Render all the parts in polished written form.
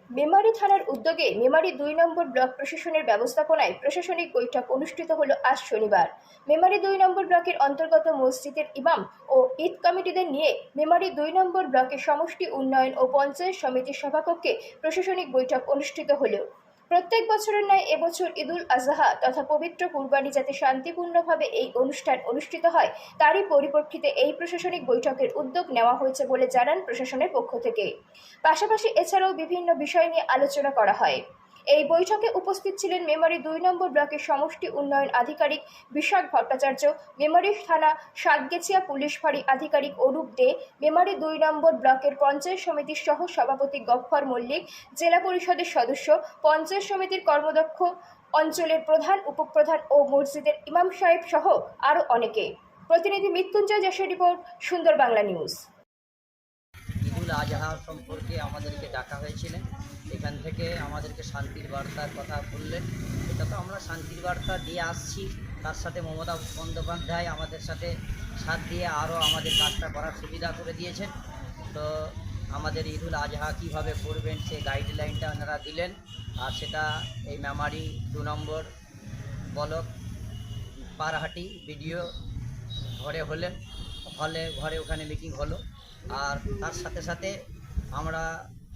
মেমারি থানার উদ্যোগে মেমারি ২ নম্বর ব্লক প্রশাসনের ব্যবস্থাপনায় প্রশাসনিক বৈঠক অনুষ্ঠিত হলো আজ শনিবার। মেমারি ২ নম্বর ব্লকের অন্তর্গত মসজিদের ইমাম ও ঈদ কমিটিদের নিয়ে মেমারি ২ নম্বর ব্লকের সমষ্টি উন্নয়ন ও পঞ্চায়েত সমিতির সভাকক্ষে প্রশাসনিক বৈঠক অনুষ্ঠিত হলো। প্রত্যেক বছরের ন্যায় এবছর ঈদুল আজহা তথা পবিত্র কুরবানি যাতে শান্তিপূর্ণভাবে এই অনুষ্ঠান অনুষ্ঠিত হয় তারই পরিপ্রেক্ষিতে এই প্রশাসনিক বৈঠকের উদ্যোগ নেওয়া হয়েছে বলে জানান প্রশাসনের পক্ষ থেকে। পাশাপাশি এছাড়াও বিভিন্ন বিষয় নিয়ে আলোচনা করা হয়। এই বৈঠকে উপস্থিত ছিলেন মেমারি ২ নম্বর ব্লকের সমষ্টি উন্নয়ন আধিকারিক বিশাখ ভট্টাচার্য, মেমারি থানা সাতগেছিয়া পুলিশ ফাঁড়ি আধিকারিক অরূপ দে, মেমারি ২ নম্বর ব্লকের পঞ্চায়েত সমিতির সহ সভাপতি গফফর মল্লিক, জেলা পরিষদের সদস্য, পঞ্চায়েত সমিতির কর্মদক্ষ, অঞ্চলের প্রধান উপপ্রধান ও মসজিদের ইমাম সাহেব সহ আরও অনেকে। প্রতিনিধি মৃত্যুঞ্জয় যশের রিপোর্ট, সুন্দর বাংলা নিউজ। ঈদুল আজহা সম্পর্কে আমাদেরকে ডাকা হয়েছিলেন, এখান থেকে আমাদেরকে শান্তির বার্তার কথা বললেন। এটা তো আমরা শান্তির বার্তা দিয়ে আসছি, তার সাথে মমতা বন্দ্যোপাধ্যায় আমাদের সাথে সাথ দিয়ে আরও আমাদের কাজটা করার সুবিধা করে দিয়েছেন। তো আমাদের ঈদুল আজহা কীভাবে করবেন সেই গাইডলাইনটা ওনারা দিলেন, আর সেটা এই মেমারি ২ নম্বর ব্লক পারহাটি ভিডিও ঘরে ঘরে ওখানে মিটিং হলো। আর তার সাথে সাথে আমরা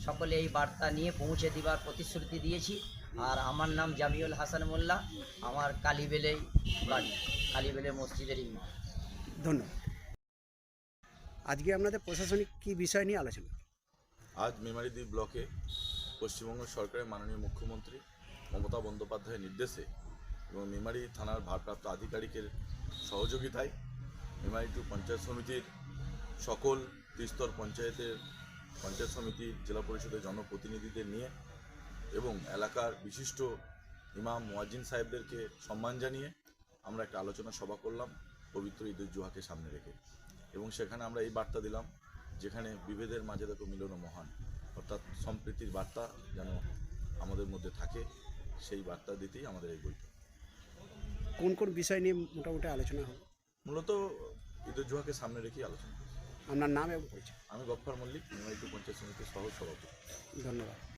সকলে এই বার্তা নিয়ে পৌঁছে দেওয়ার প্রতিশ্রুতি দিয়েছি। আর আমার নাম জামিউল হাসান মোল্লা, আমার কালীবেলেই বাড়ি, কালীবেলে মসজিদের ইমাম। ধন্যবাদ। আজকে আপনাদের প্রশাসনিক কী বিষয় নিয়ে আলোচনা? আজ মেমারি ২ ব্লকে পশ্চিমবঙ্গ সরকারের মাননীয় মুখ্যমন্ত্রী মমতা বন্দ্যোপাধ্যায়ের নির্দেশে এবং মেমারি থানার ভারপ্রাপ্ত আধিকারিকের সহযোগিতায় মেমারি ২ পঞ্চায়েত সমিতির সকল ত্রিস্তর পঞ্চায়েতের পঞ্চায়েত সমিতির জেলা পরিষদের জনপ্রতিনিধিদের নিয়ে এবং এলাকার বিশিষ্ট ইমাম মুয়াজ্জিন সাহেবদেরকে সম্মান জানিয়ে আমরা একটা আলোচনা সভা করলাম পবিত্র ঈদুল জুহাকে সামনে রেখে। এবং সেখানে আমরা এই বার্তা দিলাম, যেখানে বিভেদের মাঝে দেখো মিলন মহান, অর্থাৎ সম্প্রীতির বার্তা যেন আমাদের মধ্যে থাকে, সেই বার্তা দিতেই আমাদের এই বৈঠক। কোন কোন বিষয় নিয়ে মোটামুটি আলোচনা হবে? মূলত ঈদুল জুহাকে সামনে রেখেই আলোচনা করছি। আপনার নাম এবং পরিচয়? আমি গফফর মল্লিক, মেমারি ২ পঞ্চায়েত সমিতির সহ সভাপতি। ধন্যবাদ।